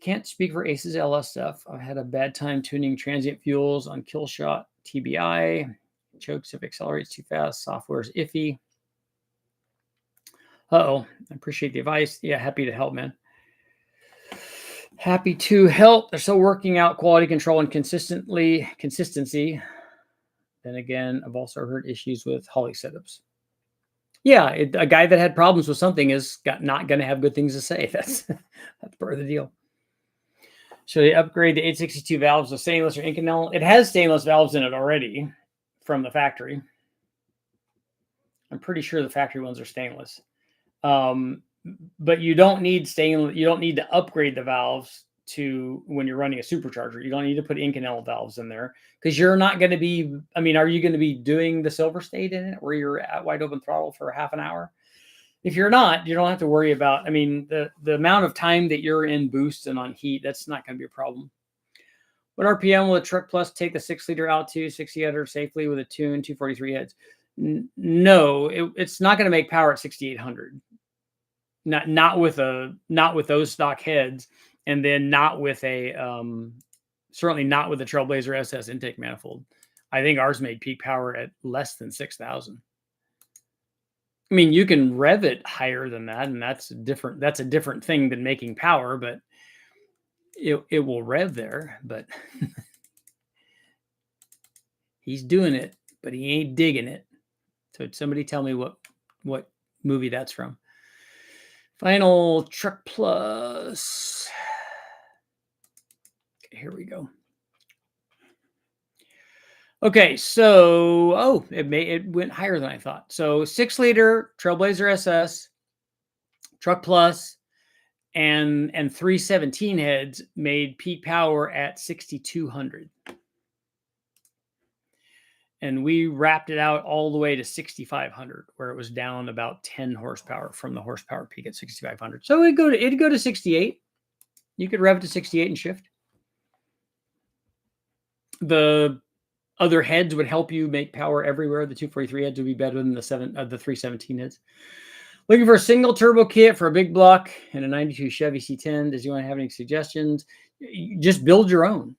Can't speak for Ace's LS stuff. I've had a bad time tuning transient fuels on Killshot TBI. Chokes if accelerates too fast. Software is iffy. I appreciate the advice. Yeah, happy to help, man. Happy to help. They're still working out quality control and consistency. Then again, I've also heard issues with Holly setups. Yeah, a guy that had problems with something is not going to have good things to say. That's part of the deal. Should they upgrade the 862 valves to stainless or Inconel? It has stainless valves in it already from the factory. I'm pretty sure the factory ones are stainless. But you don't need stainless. You don't need to upgrade the valves to when you're running a supercharger. You don't need to put Inconel valves in there because you're not going to be. I mean, are you going to be doing the silver state in it where you're at wide open throttle for half an hour? If you're not, you don't have to worry about. I mean, the amount of time that you're in boost and on heat, that's not going to be a problem. What RPM will a Truck Plus take the 6-liter out to 60 header safely with a tune 243 heads? No, it's not going to make power at 6,800. Not with those stock heads, and then not with a certainly not with the Trailblazer SS intake manifold. I think ours made peak power at less than 6,000. I mean, you can rev it higher than that, and that's a different thing than making power, but it will rev there. But he's doing it, but he ain't digging it. So somebody tell me what movie that's from. Final Truck Plus. Okay, here we go. Okay, so it went higher than I thought. So 6-liter Trailblazer SS, Truck Plus, and 317 heads made peak power at 6,200. And we wrapped it out all the way to 6,500, where it was down about 10 horsepower from the horsepower peak at 6,500. So it'd go to 68. You could rev it to 68 and shift. The other heads would help you make power everywhere. The 243 heads would be better than the 317 heads. Looking for a single turbo kit for a big block and a 92 Chevy C10. Does anyone have any suggestions? Just build your own.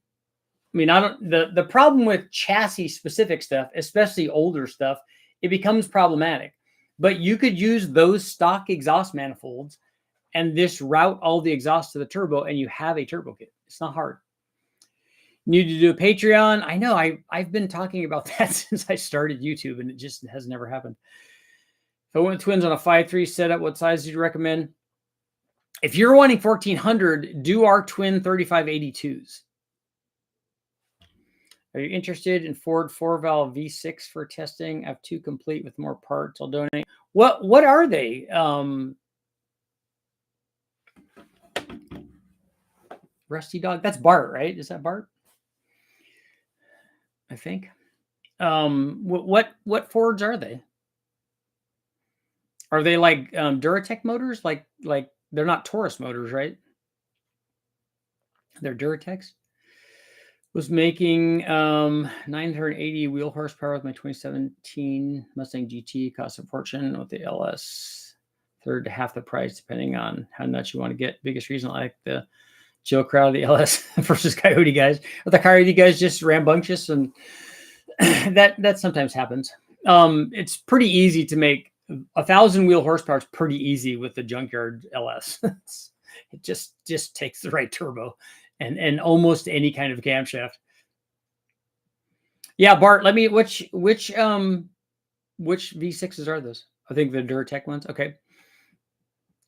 I mean, the problem with chassis specific stuff, especially older stuff, it becomes problematic. But you could use those stock exhaust manifolds and just route all the exhaust to the turbo, and you have a turbo kit. It's not hard. Need to do a Patreon. I know I've been talking about that since I started YouTube, and it just has never happened. If I went twins on a 5.3 setup, what size do you recommend? If you're wanting 1400, do our twin 3582s. Are you interested in Ford 4-valve V6 for testing? I have 2 complete with more parts. I'll donate. What are they? Rusty Dog. That's Bart, right? Is that Bart? I think. What Fords are they? Are they like Duratec motors? Like they're not Taurus motors, right? They're Duratecs. Was making 980 wheel horsepower with my 2017 Mustang GT. Cost a fortune with the LS. Third to half the price, depending on how nuts you want to get. Biggest reason I like the Joe Crowd, the LS versus Coyote guys. Are the Coyote guys just rambunctious? And that sometimes happens. It's pretty easy to make 1,000 wheel horsepower. Is pretty easy with the junkyard LS. It just takes the right turbo and almost any kind of camshaft. Yeah, Bart, let me which V6s are those? I think the Duratec ones. Okay.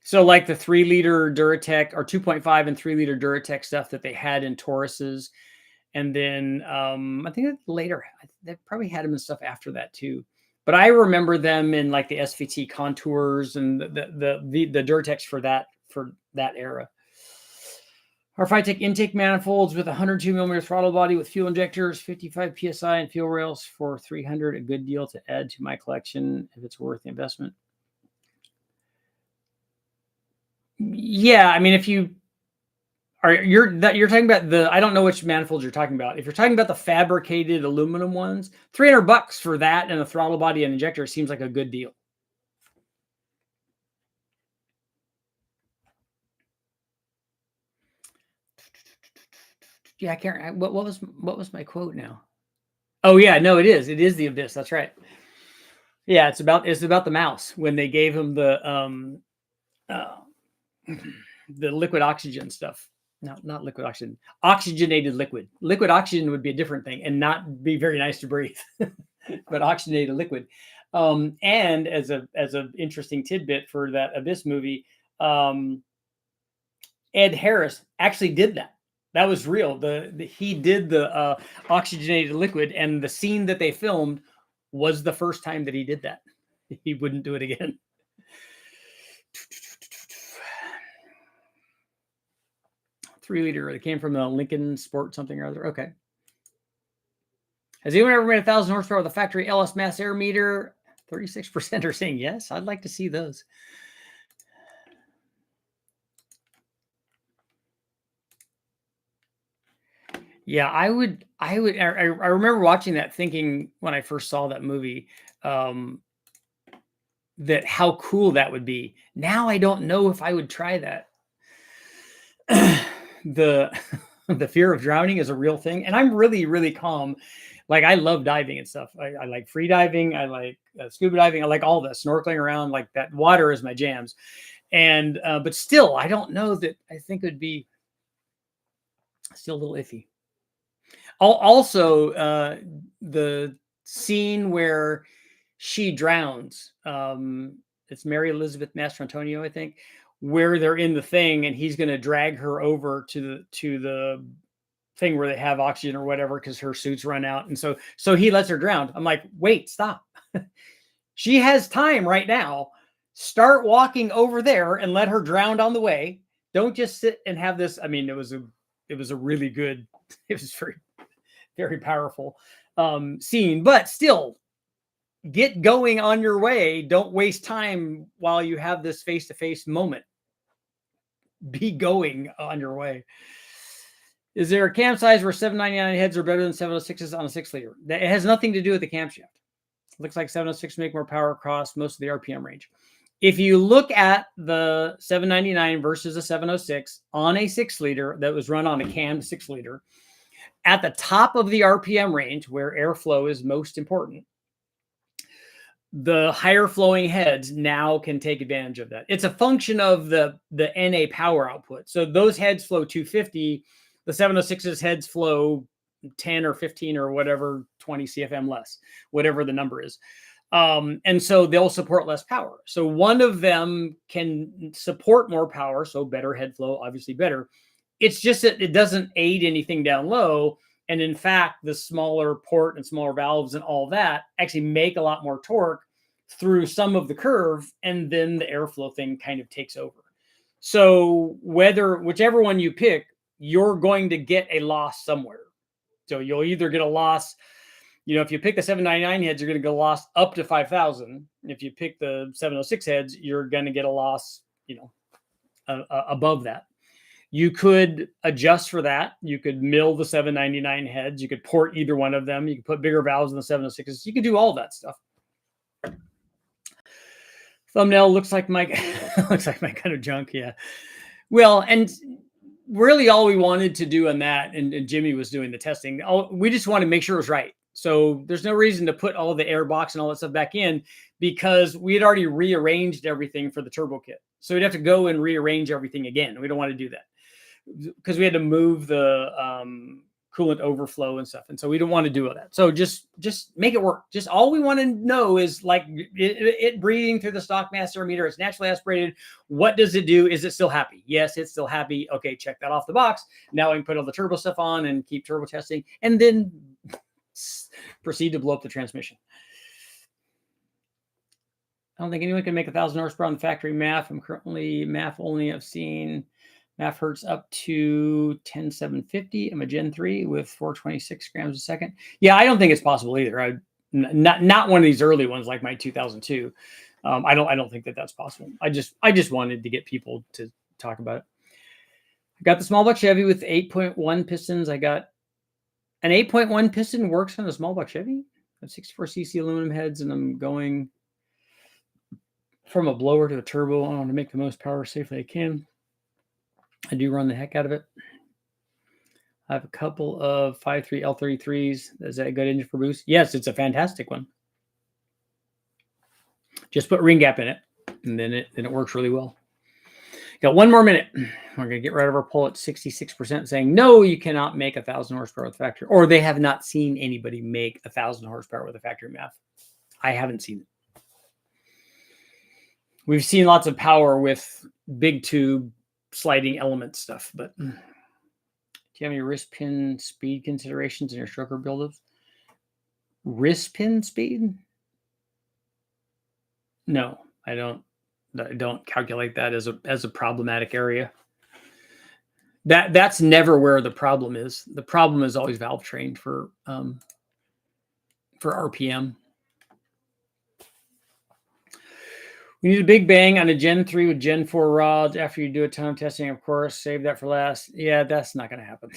So like the 3-liter Duratec or 2.5 and 3-liter Duratec stuff that they had in Tauruses. And then I think later they probably had them and stuff after that too. But I remember them in like the SVT Contours and the Duratecs for that era. Our VORTECH intake manifolds with 102 millimeter throttle body with fuel injectors, 55 psi, and fuel rails for 300. A good deal to add to my collection if it's worth the investment. Yeah, I mean, if you you're talking about the, I don't know which manifolds you're talking about. If you're talking about the fabricated aluminum ones, $300 for that and a throttle body and injector seems like a good deal. Yeah, I can't. What was my quote now? Oh yeah, no, it is the Abyss. That's right. Yeah, it's about the mouse when they gave him the liquid oxygen stuff. No, not liquid oxygen. Oxygenated liquid. Liquid oxygen would be a different thing and not be very nice to breathe. But oxygenated liquid. And as a interesting tidbit for that Abyss movie, Ed Harris actually did that. That was real. He did the oxygenated liquid, and the scene that they filmed was the first time that he did that. He wouldn't do it again. 3-liter. It came from a Lincoln Sport something or other. Okay. Has anyone ever made 1,000 horsepower with a factory LS mass air meter? 36% are saying yes. I'd like to see those. Yeah, I remember watching that thinking when I first saw that movie, that how cool that would be. Now I don't know if I would try that. The fear of drowning is a real thing. And I'm really, really calm. Like I love diving and stuff. I like free diving. I like scuba diving. I like all this, snorkeling around, like that. Water is my jams. And, but still, I don't know that I think it would be still a little iffy. Also, the scene where she drowns, it's Mary Elizabeth Mastrantonio, I think, where they're in the thing and he's going to drag her over to the thing where they have oxygen or whatever because her suits run out. And so he lets her drown. I'm like, wait, stop. She has time right now. Start walking over there and let her drown on the way. Don't just sit and have this. I mean, it was a really good, it was very, very powerful scene, but still get going on your way. Don't waste time while you have this face-to-face moment. Be going on your way. Is there a cam size where 799 heads are better than 706s on a 6-liter? It has nothing to do with the camshaft. It looks like 706 make more power across most of the RPM range. If you look at the 799 versus a 706 on a 6-liter that was run on a cammed 6-liter, at the top of the RPM range where airflow is most important, the higher flowing heads now can take advantage of that. It's a function of the NA power output. So those heads flow 250. The 706's heads flow 10 or 15 or whatever, 20 CFM less, whatever the number is. And so they'll support less power. So one of them can support more power. So better head flow, obviously better. It's just that it doesn't aid anything down low. And in fact, the smaller port and smaller valves and all that actually make a lot more torque through some of the curve. And then the airflow thing kind of takes over. So whichever one you pick, you're going to get a loss somewhere. So you'll either get a loss, if you pick the 799 heads, you're going to get a loss up to 5,000. If you pick the 706 heads, you're going to get a loss, above that. You could adjust for that. You could mill the 799 heads. You could port either one of them. You could put bigger valves in the 706s. You could do all that stuff. Thumbnail looks like my kind of junk. Yeah. Well, and really all we wanted to do on that, and Jimmy was doing the testing. We just wanted to make sure it was right. So there's no reason to put all the air box and all that stuff back in because we had already rearranged everything for the turbo kit. So we'd have to go and rearrange everything again. We don't want to do that because we had to move the coolant overflow and stuff. And so we don't want to do all that. So just make it work. Just all we want to know is like it breathing through the stock mass air meter. It's naturally aspirated. What does it do? Is it still happy? Yes, it's still happy. Okay, check that off the box. Now we can put all the turbo stuff on and keep turbo testing and then proceed to blow up the transmission. I don't think anyone can make 1,000 horsepower on the factory MAF. I'm currently MAF only. I've seen MAF hertz up to 10,750. I'm a Gen 3 with 426 grams a second. Yeah, I don't think it's possible either. Not one of these early ones like my 2002. I don't think that that's possible. I just wanted to get people to talk about it. I got the small block Chevy with 8.1 pistons. I got an 8.1 piston works on a small block Chevy. I have 64cc aluminum heads, and I'm going from a blower to a turbo. I want to make the most power safely I can. I do run the heck out of it. I have a couple of 5.3 L33s. Is that a good engine for boost? Yes, it's a fantastic one. Just put ring gap in it, and then it works really well. Got 1 more minute. We're going to get rid of our poll at 66% saying, no, you cannot make 1,000 horsepower with factory. Or they have not seen anybody make 1,000 horsepower with a factory MAF. I haven't seen it. We've seen lots of power with big tube sliding element stuff, but do you have any wrist pin speed considerations in your stroker buildups? Wrist pin speed? No, I don't calculate that as a problematic area. That's never where the problem is. The problem is always valve train for RPM. We need a big bang on a Gen 3 with Gen 4 rods after you do a ton of testing, of course. Save that for last. Yeah, that's not going to happen.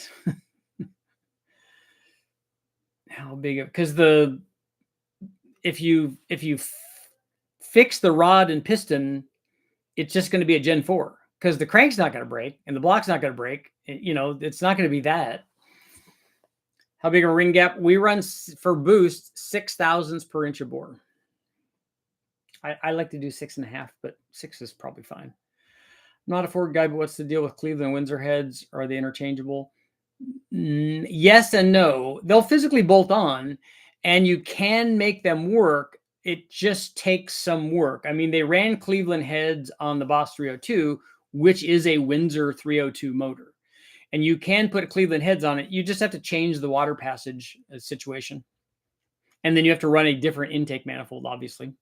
How big? Because if you fix the rod and piston, it's just going to be a Gen 4 because the crank's not going to break and the block's not going to break. You know, it's not going to be that. How big a ring gap? We run for boost 6 thousandths per inch of bore. I like to do 6.5, but 6 is probably fine. I'm not a Ford guy, but what's the deal with Cleveland and Windsor heads? Are they interchangeable? Yes and no. They'll physically bolt on, and you can make them work. It just takes some work. I mean, they ran Cleveland heads on the Boss 302, which is a Windsor 302 motor. And you can put Cleveland heads on it. You just have to change the water passage situation. And then you have to run a different intake manifold, obviously.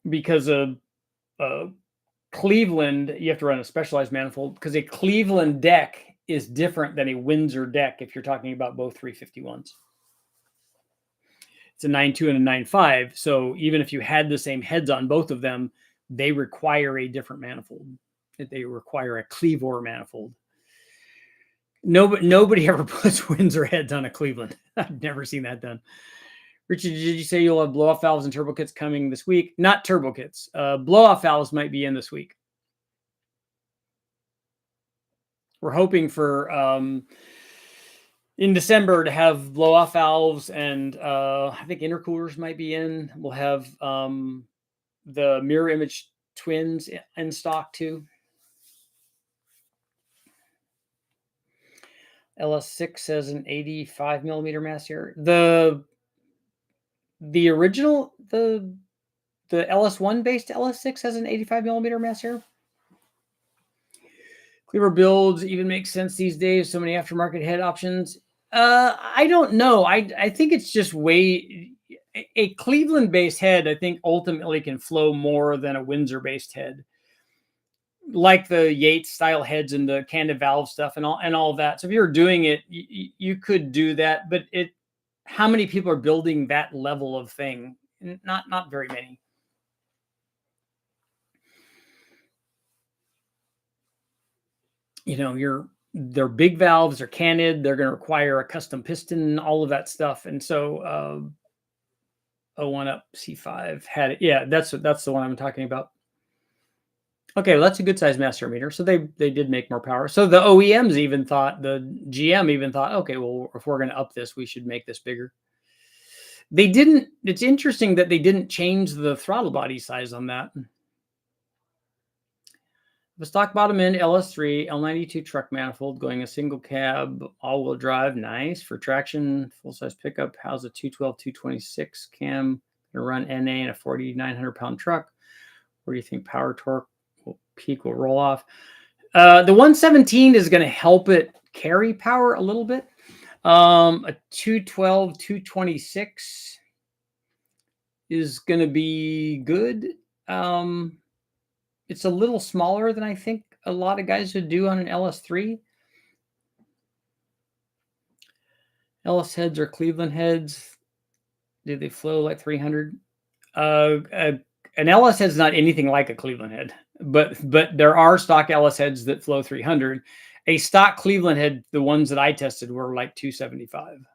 Because of Cleveland, you have to run a specialized manifold because a Cleveland deck is different than a Windsor deck if you're talking about both 351s. It's a 9.2 and a 9.5. So even if you had the same heads on both of them, they require a different manifold. They require a Cleavor manifold. Nobody ever puts Windsor heads on a Cleveland. I've never seen that done. Richard, did you say you'll have blow-off valves and turbo kits coming this week? Not turbo kits. Blow-off valves might be in this week. We're hoping for in December to have blow-off valves, and I think intercoolers might be in. We'll have the mirror image twins in stock too. LS6 has an 85 millimeter mass here. The original, the LS1 based LS6 has an 85 millimeter mass here. Cleaver builds even make sense these days. So many aftermarket head options. I don't know. I think it's just a Cleveland based head. I think ultimately can flow more than a Windsor based head, like the Yates style heads and the candid valve stuff and all of that. So if you're doing it, you could do that, but how many people are building that level of thing? Not very many. You know, they're big valves, they're candid, they're going to require a custom piston, all of that stuff. And so 01 up C5 had it. Yeah, that's the one I'm talking about. Okay, well, that's a good size master meter. So they did make more power. So the OEMs even thought, the GM even thought, okay, well, if we're going to up this, we should make this bigger. They didn't. It's interesting that they didn't change the throttle body size on that. The stock bottom end LS3 L92 truck manifold going a single cab all-wheel drive, nice for traction, full-size pickup. How's a 212 226 cam gonna run NA in a 4,900-pound truck? Where do you think power torque will peak, will roll off? The 117 is going to help it carry power a little bit. A 212 226 is going to be good. It's a little smaller than I think a lot of guys would do on an LS3. LS heads or Cleveland heads, do they flow like 300? An LS head's not anything like a Cleveland head, but there are stock LS heads that flow 300. A stock Cleveland head, the ones that I tested, were like 275.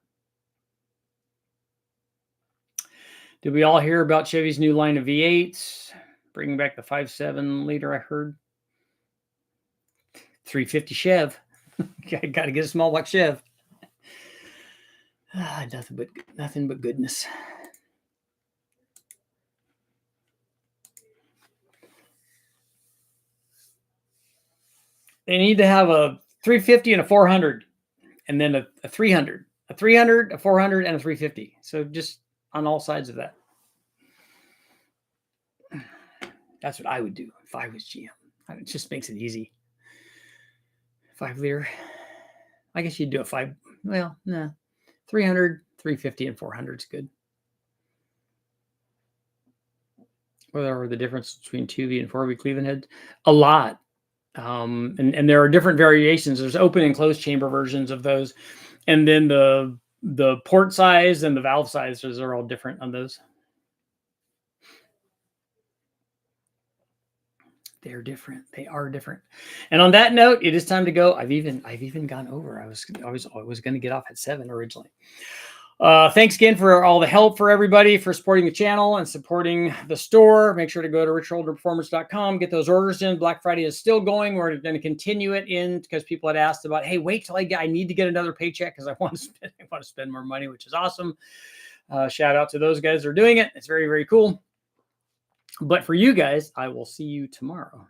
Did we all hear about Chevy's new line of V8s? Bringing back the 5.7 liter, I heard. 350 Chev. Got to get a small block Chev. Nothing but goodness. They need to have a 350 and a 400, and then a 300, a 300, a 400, and a 350. So just on all sides of that. That's what I would do if I was GM. It just makes it easy. 5 liter. I guess you'd do a 5. Well, nah. 300, 350, and 400 is good. Whatever the difference between 2V and 4V Cleveland heads? A lot. And there are different variations. There's open and closed chamber versions of those. And then the port size and the valve sizes are all different on those. They're different. They are different. And on that note, it is time to go. I've even gone over. I was going to get off at 7 originally. Thanks again for all the help for everybody, for supporting the channel and supporting the store. Make sure to go to richolderperformance.com, get those orders in. Black Friday is still going. We're going to continue it in because people had asked about, hey, wait till I need to get another paycheck because I want to spend more money, which is awesome. Shout out to those guys that are doing it. It's very, very cool. But for you guys, I will see you tomorrow.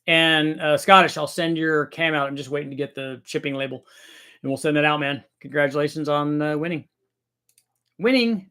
And Scottish, I'll send your cam out. I'm just waiting to get the shipping label. And we'll send it out, man. Congratulations on winning. Winning.